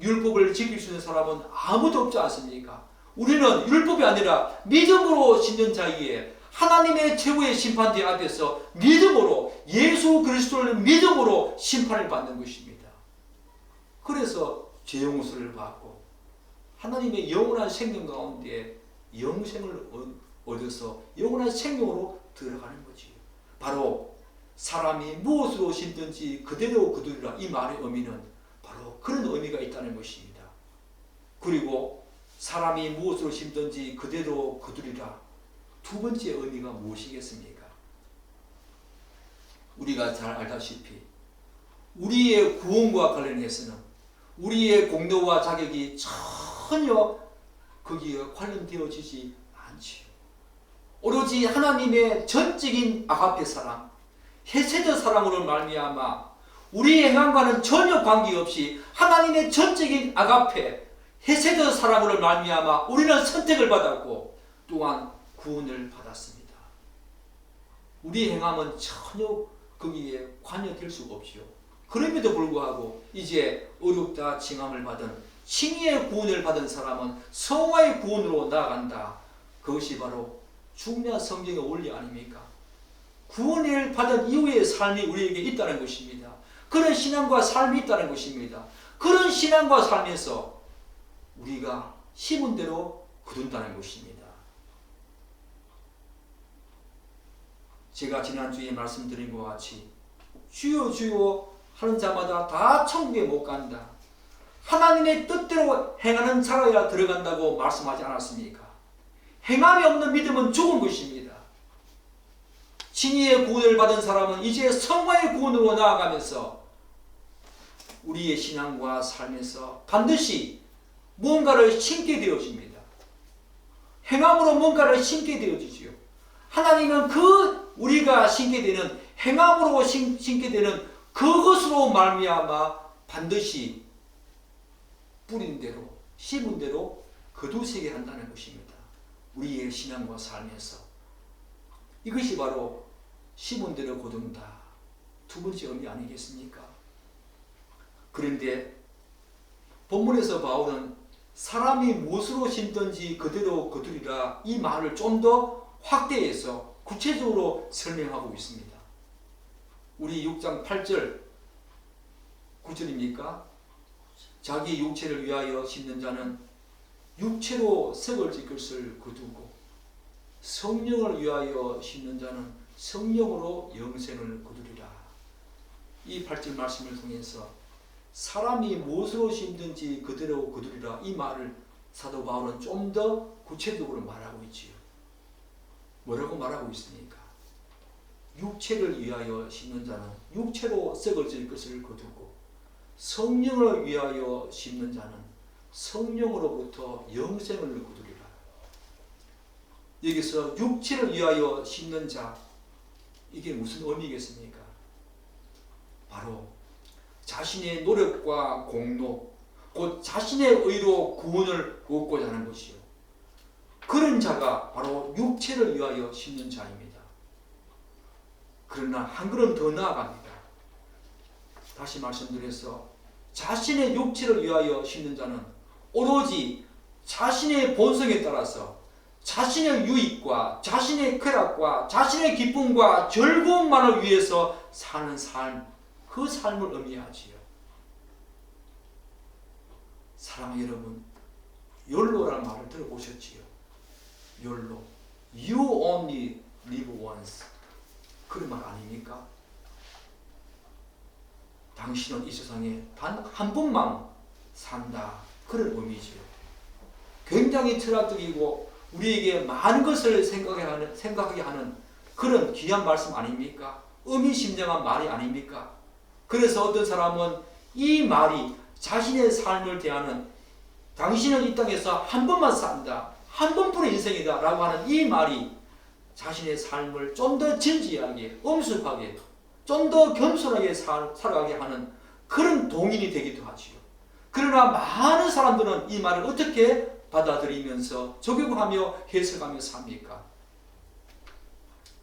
율법을 지킬 수 있는 사람은 아무도 없지 않습니까? 우리는 율법이 아니라 믿음으로 심는 자이기에 하나님의 최후의 심판대 앞에서 믿음으로, 예수 그리스도를 믿음으로 심판을 받는 것입니다. 그래서 죄 용서를 받고 하나님의 영원한 생명 가운데 영생을 얻어서 영원한 생명으로 들어가는 거지요. 바로 사람이 무엇으로 심든지 그대로 거두리라, 이 말의 의미는 바로 그런 의미가 있다는 것입니다. 그리고 사람이 무엇으로 심든지 그대로 거두리라, 두 번째 의미가 무엇이겠습니까? 우리가 잘 알다시피 우리의 구원과 관련해서는 우리의 공로와 자격이 전혀 거기에 관련되어지지 않지요. 오로지 하나님의 전적인 아가페 사랑, 헤세드 사랑으로 말미암아 우리의 행함과는 전혀 관계없이 하나님의 전적인 아가페, 헤세드 사랑으로 말미암아 우리는 선택을 받았고 또한 구원을 받았습니다. 우리의 행함은 전혀 거기에 관여될 수가 없지요. 그럼에도 불구하고 이제 어렵다 칭함을 받은 칭의의 구원을 받은 사람은 성화의 구원으로 나아간다. 그것이 바로 중요한 성경의 원리 아닙니까? 구원을 받은 이후의 삶이 우리에게 있다는 것입니다. 그런 신앙과 삶이 있다는 것입니다. 그런 신앙과 삶에서 우리가 심은 대로 거둔다는 것입니다. 제가 지난주에 말씀드린 것 같이 주여 주여 하는 자마다 다 천국에 못 간다. 하나님의 뜻대로 행하는 자라야 들어간다고 말씀하지 않았습니까? 행함이 없는 믿음은 죽은 것입니다. 진리의 구원을 받은 사람은 이제 성화의 구원으로 나아가면서 우리의 신앙과 삶에서 반드시 무언가를 심게 되어집니다. 행함으로 뭔가를 심게 되어지지요. 하나님은 그 우리가 심게 되는 행함으로 심게 되는 그것으로 말미암아 반드시 뿌린 대로, 심은 대로 거두세게 한다는 것입니다. 우리의 신앙과 삶에서 이것이 바로 심은 대로 거둔다, 두 번째 의미 아니겠습니까? 그런데 본문에서 바울은 사람이 무엇으로 심든지 그대로 거두리라, 이 말을 좀 더 확대해서 구체적으로 설명하고 있습니다. 우리 6장 8절 9절입니까? 자기 육체를 위하여 심는 자는 육체로 썩어질 것을 거두고 성령을 위하여 심는 자는 성령으로 영생을 거두리라. 이 8절 말씀을 통해서 사람이 무엇으로 심든지 그대로 거두리라, 이 말을 사도 바울은 좀 더 구체적으로 말하고 있지요. 뭐라고 말하고 있습니까? 육체를 위하여 심는 자는 육체로 썩어질 것을 거두고 성령을 위하여 심는 자는 성령으로부터 영생을 거두리라. 여기서 육체를 위하여 심는 자, 이게 무슨 의미겠습니까? 바로 자신의 노력과 공로, 곧 자신의 의로 구원을 얻고자 하는 것이요. 그런 자가 바로 육체를 위하여 심는 자입니다. 그러나 한 걸음 더 나아갑니다. 다시 말씀드려서 자신의 육체를 위하여 심는 자는 오로지 자신의 본성에 따라서 자신의 유익과 자신의 쾌락과 자신의 기쁨과 즐거움만을 위해서 사는 삶, 그 삶을 의미하지요. 사랑하는 여러분, 욜로라는 말을 들어보셨지요? 욜로, You only live once. 그런 말 아닙니까? 당신은 이 세상에 단 한 번만 산다, 그런 의미지요. 굉장히 철학적이고 우리에게 많은 것을 생각하게 하는 그런 귀한 말씀 아닙니까? 의미심장한 말이 아닙니까? 그래서 어떤 사람은 이 말이 자신의 삶을 대하는, 당신은 이 땅에서 한 번만 산다, 한 번뿐의 인생이다 라고 하는 이 말이 자신의 삶을 좀 더 진지하게, 엄숙하게, 좀 더 겸손하게 살아가게 하는 그런 동인이 되기도 하지요. 그러나 많은 사람들은 이 말을 어떻게 받아들이면서 적용하며 해석하며 삽니까?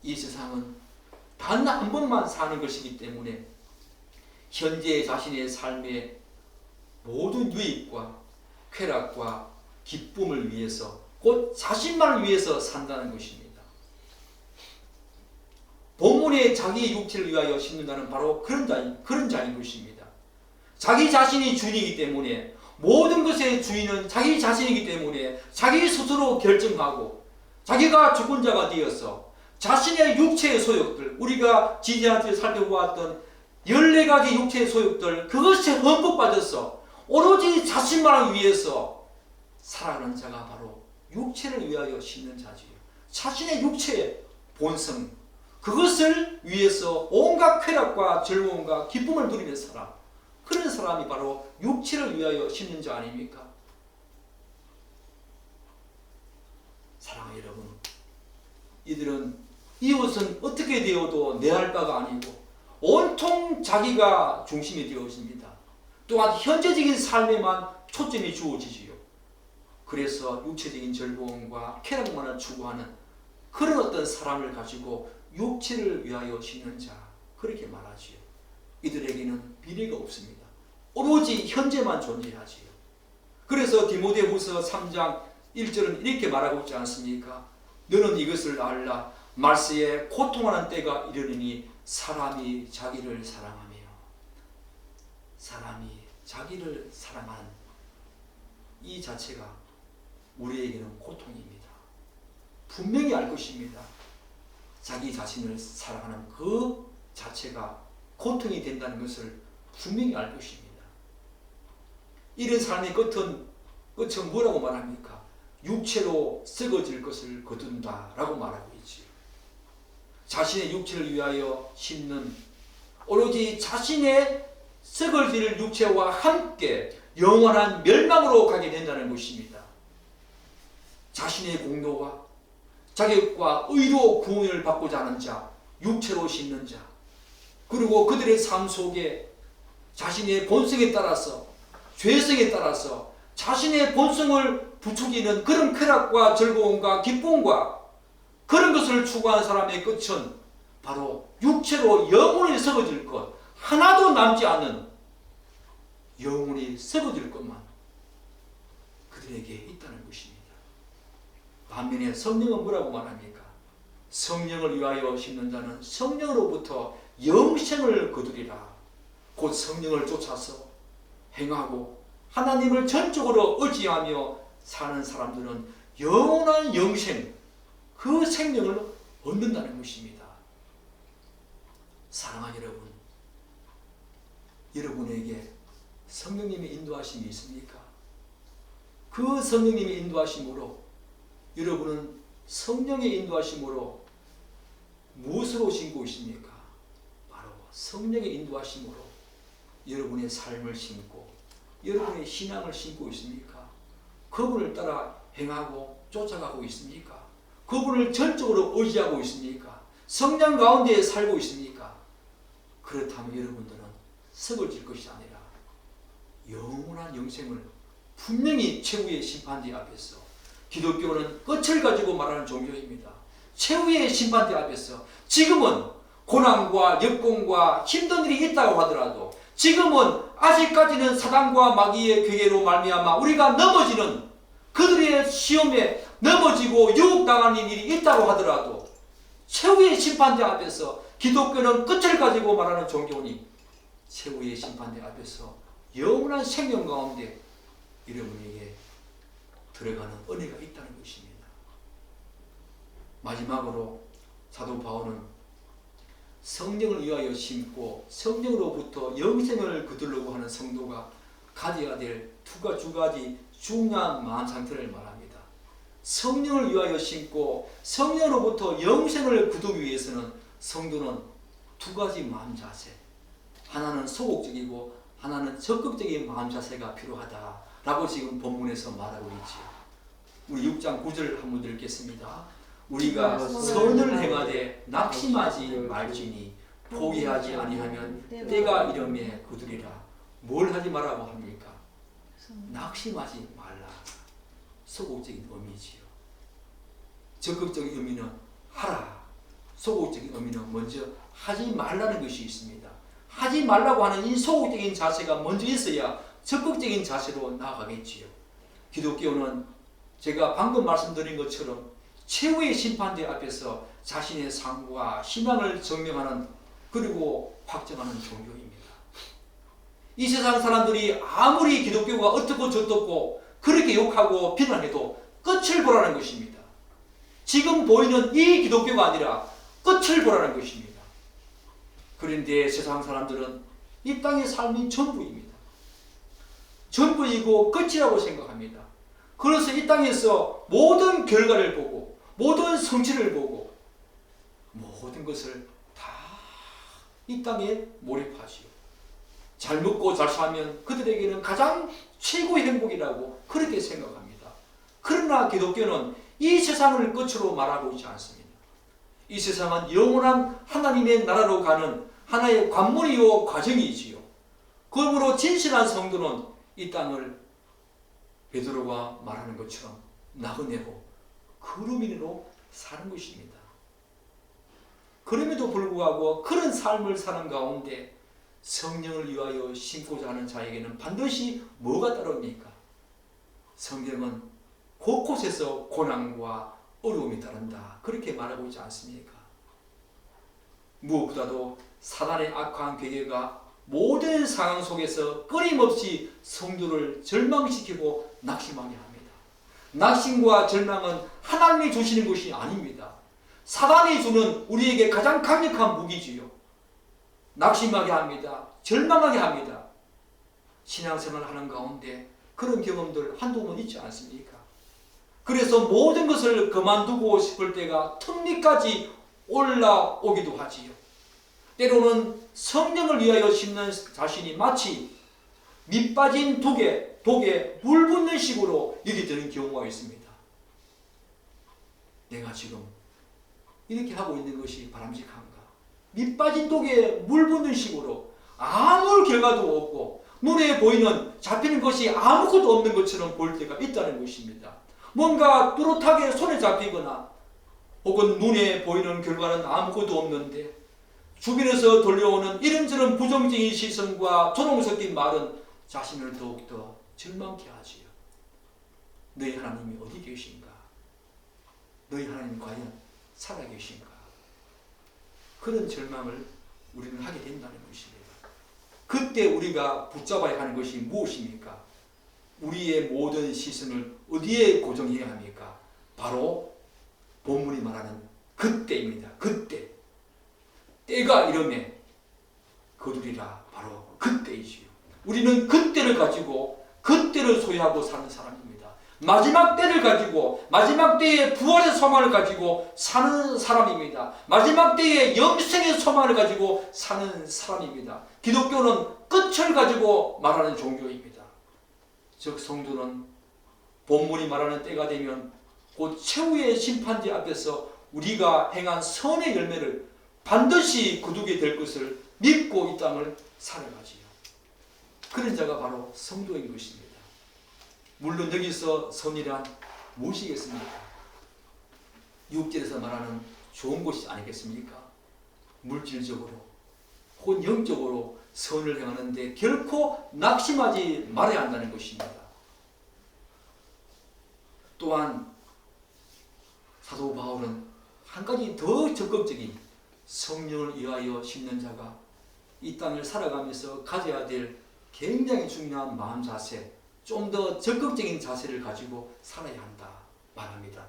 이 세상은 단 한 번만 사는 것이기 때문에 현재 자신의 삶의 모든 유익과 쾌락과 기쁨을 위해서, 곧 자신만을 위해서 산다는 것입니다. 본문에 자기 육체를 위하여 심는다는 바로 그런 자인 것입니다. 자기 자신이 주인이기 때문에, 모든 것의 주인은 자기 자신이기 때문에 자기 스스로 결정하고 자기가 주권자가 되어서 자신의 육체의 소욕들, 우리가 지지한테 살펴보았던 14가지 육체의 소욕들, 그것에 흠뻑 빠져서 오로지 자신만을 위해서 살아가는 자가 바로 육체를 위하여 심는 자지요. 자신의 육체의 본성, 그것을 위해서 온갖 쾌락과 즐거움과 기쁨을 누리는 사람, 그런 사람이 바로 육체를 위하여 심는 자 아닙니까? 사랑하는 여러분, 이들은 이웃은 어떻게 되어도 내할 바가 아니고 온통 자기가 중심이 되어집니다. 또한 현재적인 삶에만 초점이 주어지지요. 그래서 육체적인 즐거움과 쾌락만을 추구하는 그런 어떤 사람을 가지고 육체를 위하여 심는 자, 그렇게 말하지요. 이들에게는 미래가 없습니다. 오로지 현재만 존재하지요. 그래서 디모데후서 3장 1절은 이렇게 말하고 있지 않습니까? 너는 이것을 알라. 말세에 고통하는 때가 이르리니 사람이 자기를 사랑하며. 사람이 자기를 사랑하는 이 자체가 우리에게는 고통입니다. 분명히 알 것입니다. 자기 자신을 사랑하는 그 자체가 고통이 된다는 것을 분명히 알 것입니다. 이런 삶의 끝은 뭐라고 말합니까? 육체로 썩어질 것을 거둔다 라고 말하고 있지요. 자신의 육체를 위하여 심는, 오로지 자신의 썩어질 육체와 함께 영원한 멸망으로 가게 된다는 것입니다. 자신의 공로와 자격과 의로 구원을 받고자 하는 자, 육체로 심는 자, 그리고 그들의 삶 속에 자신의 본성에 따라서, 죄성에 따라서 자신의 본성을 부추기는 그런 쾌락과 즐거움과 기쁨과 그런 것을 추구하는 사람의 끝은 바로 육체로 영원히 썩어질 것, 하나도 남지 않는 영원히 썩어질 것만 그들에게 있다는 것입니다. 반면에 성령은 뭐라고 말합니까? 성령을 위하여 심는 자는 성령으로부터 영생을 거두리라. 곧 성령을 쫓아서 행하고 하나님을 전적으로 의지하며 사는 사람들은 영원한 영생, 그 생명을 얻는다는 것입니다. 사랑하는 여러분, 여러분에게 성령님의 인도하심이 있습니까? 그 성령님의 인도하심으로 여러분은 성령의 인도하심으로 무엇으로 심고 있습니까? 바로 성령의 인도하심으로 여러분의 삶을 심고 여러분의 신앙을 심고 있습니까? 그분을 따라 행하고 쫓아가고 있습니까? 그분을 전적으로 의지하고 있습니까? 성령 가운데 살고 있습니까? 그렇다면 여러분들은 썩어질 것이 아니라 영원한 영생을 분명히 최후의 심판대 앞에서, 기독교는 끝을 가지고 말하는 종교입니다. 최후의 심판대 앞에서 지금은 고난과 역공과 힘든 일이 있다고 하더라도, 지금은 아직까지는 사단과 마귀의 괴계로 말미암아 우리가 넘어지는 그들의 시험에 넘어지고 유혹당하는 일이 있다고 하더라도 최후의 심판대 앞에서 기독교는 끝을 가지고 말하는 종교니 최후의 심판대 앞에서 영원한 생명 가운데 여러분에게 들어가는 은혜가 있다는 것입니다. 마지막으로 사도 바울은 성령을 위하여 심고 성령으로부터 영생을 거두려고 하는 성도가 가져야 될 두 가지 중요한 마음 상태를 말합니다. 성령을 위하여 심고 성령으로부터 영생을 거두기 위해서는 성도는 두 가지 마음 자세, 하나는 소극적이고 하나는 적극적인 마음 자세가 필요하다라고 지금 본문에서 말하고 있지요. 우리 6장 9절 한번 읽겠습니다. 우리가 선을 행하되 낙심하지 말지니 포기하지 아니하면 때가 이름에 거두리라. 뭘 하지 말라고 합니까? 낙심하지 말라. 소극적인 의미지요. 적극적인 의미는 하라. 소극적인 의미는 먼저 하지 말라는 것이 있습니다. 하지 말라고 하는 이 소극적인 자세가 먼저 있어야 적극적인 자세로 나아가겠지요. 기독교는 제가 방금 말씀드린 것처럼 최후의 심판대 앞에서 자신의 삶과 신앙을 증명하는 그리고 확정하는 종교입니다. 이 세상 사람들이 아무리 기독교가 어떻고 저떻고 그렇게 욕하고 비난해도 끝을 보라는 것입니다. 지금 보이는 이 기독교가 아니라 끝을 보라는 것입니다. 그런데 세상 사람들은 이 땅의 삶이 전부입니다. 전부이고 끝이라고 생각합니다. 그래서 이 땅에서 모든 결과를 보고 모든 성취를 보고 모든 것을 다 이 땅에 몰입하지요. 잘 먹고 잘 살면 그들에게는 가장 최고의 행복이라고 그렇게 생각합니다. 그러나 기독교는 이 세상을 끝으로 말하고 있지 않습니다. 이 세상은 영원한 하나님의 나라로 가는 하나의 관문이요 과정이지요. 그러므로 진실한 성도는 이 땅을 베드로가 말하는 것처럼 나그네로 그루민으로 사는 것입니다. 그럼에도 불구하고 그런 삶을 사는 가운데 성령을 위하여 심고자 하는 자에게는 반드시 뭐가 따릅니까? 성경은 곳곳에서 고난과 어려움이 따른다. 그렇게 말하고 있지 않습니까? 무엇보다도 사단의 악한 계계가 모든 상황 속에서 끊임없이 성도를 절망시키고 낙심하게 합니다. 낙심과 절망은 하나님이 주시는 것이 아닙니다. 사단이 주는 우리에게 가장 강력한 무기지요. 낙심하게 합니다. 절망하게 합니다. 신앙생활을 하는 가운데 그런 경험들 한두 번 있지 않습니까? 그래서 모든 것을 그만두고 싶을 때가 턱밑까지 올라오기도 하지요. 때로는 성령을 위하여 심는 자신이 마치 밑 빠진 독에 물 붓는 식으로 여겨지는 경우가 있습니다. 내가 지금 이렇게 하고 있는 것이 바람직한가? 밑 빠진 독에 물 붓는 식으로 아무 결과도 없고 눈에 보이는 잡히는 것이 아무것도 없는 것처럼 보일 때가 있다는 것입니다. 뭔가 뚜렷하게 손에 잡히거나 혹은 눈에 보이는 결과는 아무것도 없는데 주변에서 들려오는 이런저런 부정적인 시선과 조롱 섞인 말은 자신을 더욱더 절망케 하지요. 너희 하나님이 어디 계신가? 너희 하나님 과연 살아계신가? 그런 절망을 우리는 하게 된다는 것입니다. 그때 우리가 붙잡아야 하는 것이 무엇입니까? 우리의 모든 시선을 어디에 고정해야 합니까? 바로 본문이 말하는 그때입니다. 그때. 때가 이름에 거두리라. 바로 그때이지요. 우리는 그때를 가지고 그때를 소유하고 사는 사람입니다. 마지막 때를 가지고 마지막 때의 부활의 소망을 가지고 사는 사람입니다. 마지막 때의 영생의 소망을 가지고 사는 사람입니다. 기독교는 끝을 가지고 말하는 종교입니다. 즉 성도는 본문이 말하는 때가 되면 곧 최후의 심판대 앞에서 우리가 행한 선의 열매를 반드시 거두게 될 것을 믿고 이 땅을 살아가지요. 그런 자가 바로 성도인 것입니다. 물론 여기서 선이란 무엇이겠습니까? 6절에서 말하는 좋은 것이 아니겠습니까? 물질적으로 혹은 영적으로 선을 행하는데 결코 낙심하지 말아야 한다는 것입니다. 또한 사도 바울은 한 가지 더 적극적인 성령을 위하여 심는 자가 이 땅을 살아가면서 가져야 될 굉장히 중요한 마음 자세, 좀 더 적극적인 자세를 가지고 살아야 한다 말합니다.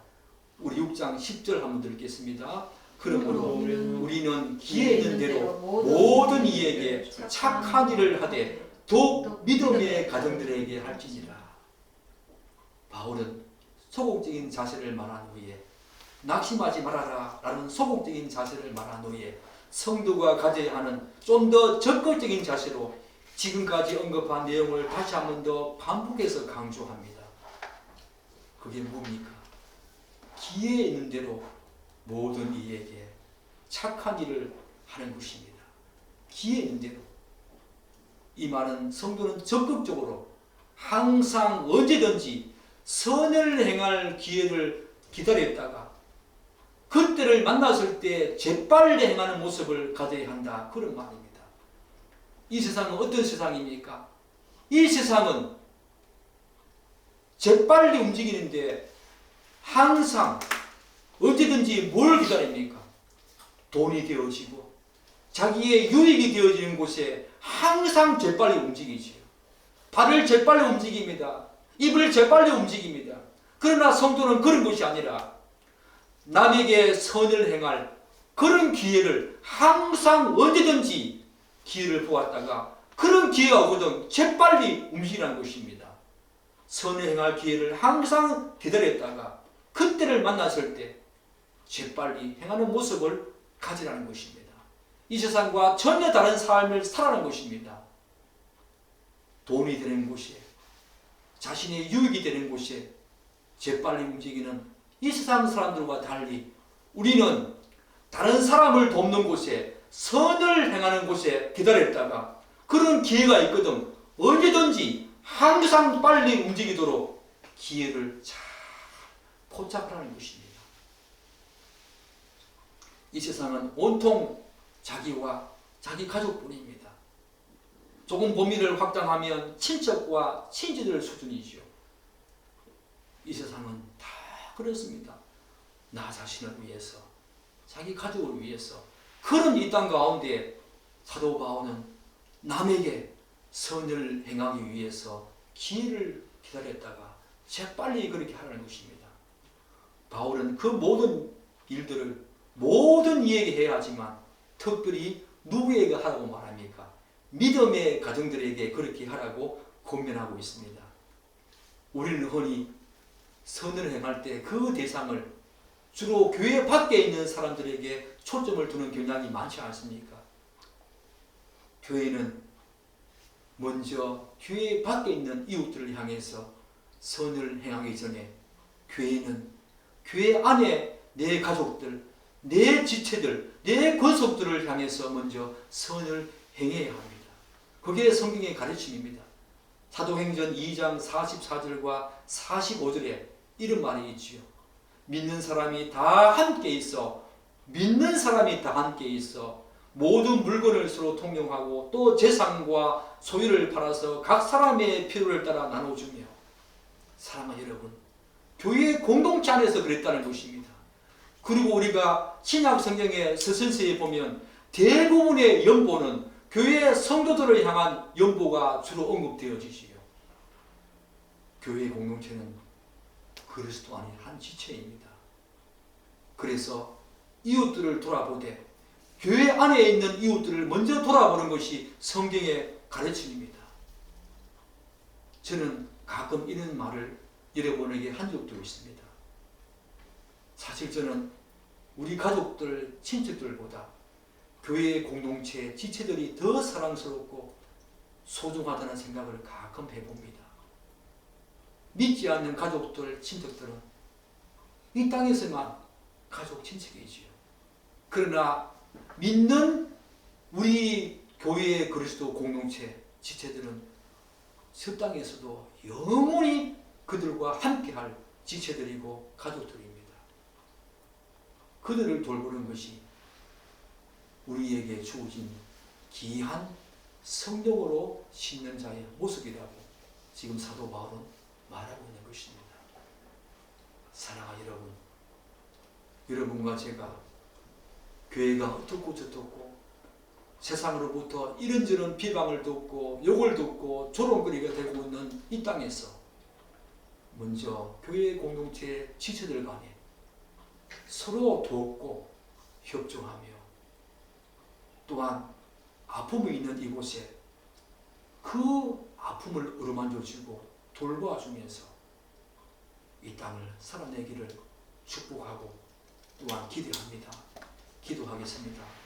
우리 6장 10절 한번 읽겠습니다. 그러므로 우리는 기회 있는 대로 모든 이에게 착한 일을 하되 더욱 믿음의 가정들에게 할지니라. 바울은 소극적인 자세를 말한 후에 낙심하지 말아라 라는 소극적인 자세를 말한 후에 성도가 가져야 하는 좀 더 적극적인 자세로 지금까지 언급한 내용을 다시 한 번 더 반복해서 강조합니다. 그게 뭡니까? 기회 있는 대로 모든 이에게 착한 일을 하는 것입니다. 기회 있는 대로. 이 말은 성도는 적극적으로 항상 언제든지 선을 행할 기회를 기다렸다가 그때를 만났을 때 재빨리 행하는 모습을 가져야 한다. 그런 말입니다. 이 세상은 어떤 세상입니까? 이 세상은 재빨리 움직이는데 항상 언제든지 뭘 기다립니까? 돈이 되어지고 자기의 유익이 되어지는 곳에 항상 재빨리 움직이지요. 발을 재빨리 움직입니다. 입을 재빨리 움직입니다. 그러나 성도는 그런 것이 아니라 남에게 선을 행할 그런 기회를 항상 언제든지 기회를 보았다가 그런 기회가 오거든 재빨리 움직이라는 것입니다. 선을 행할 기회를 항상 기다렸다가 그때를 만났을 때 재빨리 행하는 모습을 가지라는 것입니다. 이 세상과 전혀 다른 삶을 살아가는 것입니다. 돈이 되는 곳에 자신의 유익이 되는 곳에 재빨리 움직이는 이 세상 사람들과 달리 우리는 다른 사람을 돕는 곳에 선을 행하는 곳에 기다렸다가 그런 기회가 있거든 언제든지 항상 빨리 움직이도록 기회를 잘 포착하는 것입니다. 이 세상은 온통 자기와 자기 가족뿐입니다. 조금 범위를 확장하면 친척과 친지들 수준이죠. 이 세상은 다 그렇습니다. 나 자신을 위해서, 자기 가족을 위해서 그런 이 땅 가운데 사도 바울은 남에게 선을 행하기 위해서 기회를 기다렸다가 재빨리 그렇게 하라는 것입니다. 바울은 그 모든 일들을 모든 이에게 해야 하지만 특별히 누구에게 하라고 말합니까? 믿음의 가정들에게 그렇게 하라고 권면하고 있습니다. 우리는 흔히 선을 행할 때 그 대상을 주로 교회 밖에 있는 사람들에게 초점을 두는 경향이 많지 않습니까? 교회는 먼저 교회 밖에 있는 이웃들을 향해서 선을 행하기 전에 교회는 교회 안에 내 가족들, 내 지체들, 내 권속들을 향해서 먼저 선을 행해야 합니다. 그게 성경의 가르침입니다. 사도행전 2장 44절과 45절에 이런 말이 있지요. 믿는 사람이 다 함께 있어 모든 물건을 서로 통용하고 또 재산과 소유를 팔아서 각 사람의 필요를 따라 나눠주며. 사랑하는 여러분, 교회 공동체 안에서 그랬다는 것입니다. 그리고 우리가 신약 성경의 서신서에 보면 대부분의 연보는 교회 성도들을 향한 연보가 주로 언급되어지지요. 교회 공동체는 그리스도 안의 한 지체입니다. 그래서 이웃들을 돌아보되 교회 안에 있는 이웃들을 먼저 돌아보는 것이 성경의 가르침입니다. 저는 가끔 이런 말을 여러분에게 한 적도 있습니다. 사실 저는 우리 가족들, 친척들보다 교회 공동체, 지체들이 더 사랑스럽고 소중하다는 생각을 가끔 해봅니다. 믿지 않는 가족들, 친척들은 이 땅에서만 가족, 친척이지요. 그러나 믿는 우리 교회의 그리스도 공동체, 지체들은 저 땅에서도 영원히 그들과 함께할 지체들이고 가족들입니다. 그들을 돌보는 것이 우리에게 주어진 귀한 성령으로 심는 자의 모습이라고 지금 사도 바울은 말하고 있는 것입니다. 사랑하는 여러분, 여러분과 제가 교회가 어떻고 저떻고 세상으로부터 이런저런 비방을 듣고 욕을 듣고 조롱거리가 되고 있는 이 땅에서 먼저 교회 공동체 지체들 간에 서로 돕고 협조하며 또한 아픔이 있는 이곳에 그 아픔을 어루만져주고 돌봐주면서 이 땅을 살아내기를 축복하고 또한 기도합니다. 기도하겠습니다.